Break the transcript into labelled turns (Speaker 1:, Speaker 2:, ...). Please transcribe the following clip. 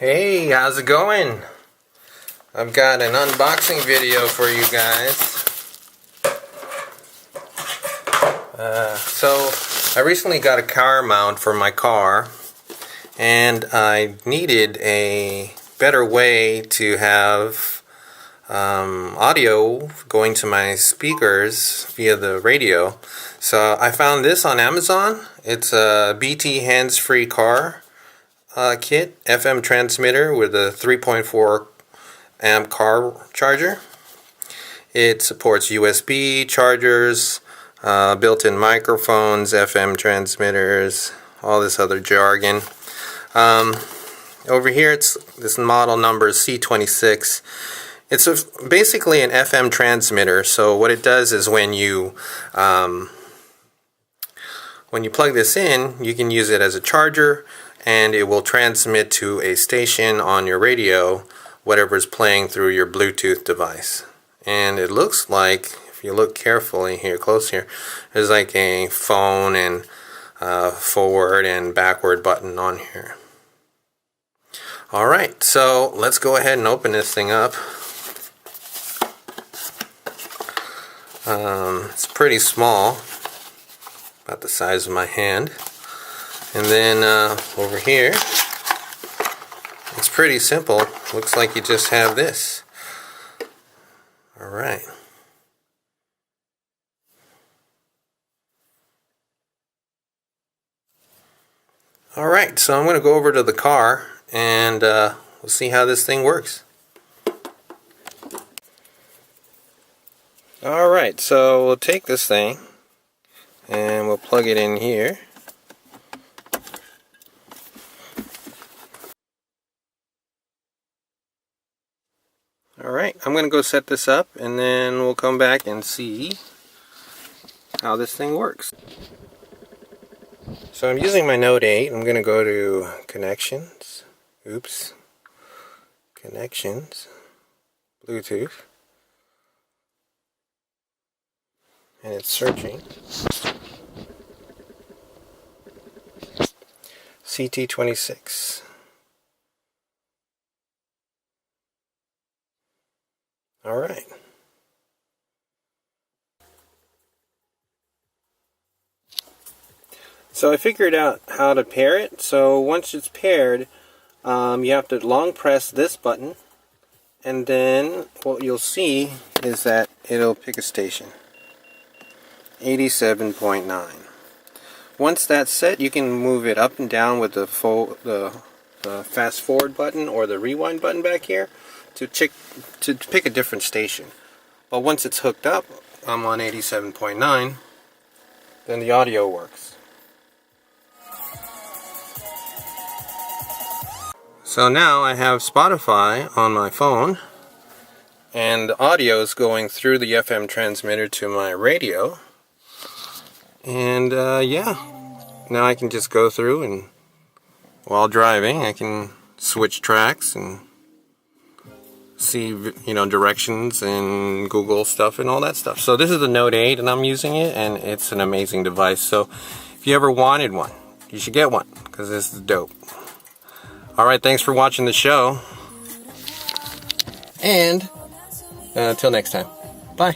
Speaker 1: Hey, how's it going? I've got an unboxing video for you guys. So I recently got a car mount for my car, and I needed a better way to have audio going to my speakers via the radio. So I found this on Amazon. It's a BT hands-free car kit, FM transmitter with a 3.4 amp car charger. It supports USB chargers, built-in microphones, FM transmitters, all this other jargon. Over here, this model number is C26. It's basically an FM transmitter. So what it does is when you plug this in, you can use it as a charger, and it will transmit to a station on your radio, whatever's playing through your Bluetooth device. And it looks like, if you look carefully here, close here, there's like a phone and forward and backward button on here. Alright, so let's go ahead and open this thing up. It's pretty small, about the size of my hand. And then over here, it's pretty simple. Looks like you just have this. Alright. Alright, so I'm going to go over to the car and we'll see how this thing works. Alright, so we'll take this thing and we'll plug it in here. Alright, I'm going to go set this up and then we'll come back and see how this thing works. So I'm using my Note 8. I'm going to go to Connections. Connections. Bluetooth. And it's searching. CT26. Alright. So I figured out how to pair it. So once it's paired, you have to long press this button, and then what you'll see is that it'll pick a station. 87.9. Once that's set, you can move it up and down with the fast forward button or the rewind button back here to pick a different station. But once it's hooked up, I'm on 87.9, then the audio works. So now I have Spotify on my phone, and the audio is going through the FM transmitter to my radio. And yeah, now I can just go through, and while driving I can switch tracks and see, you know, directions and Google stuff and all that stuff. So this is the Note 8 and I'm using it, and it's an amazing device. So if you ever wanted one, you should get one, because this is dope. Alright, thanks for watching the show, and until next time, bye.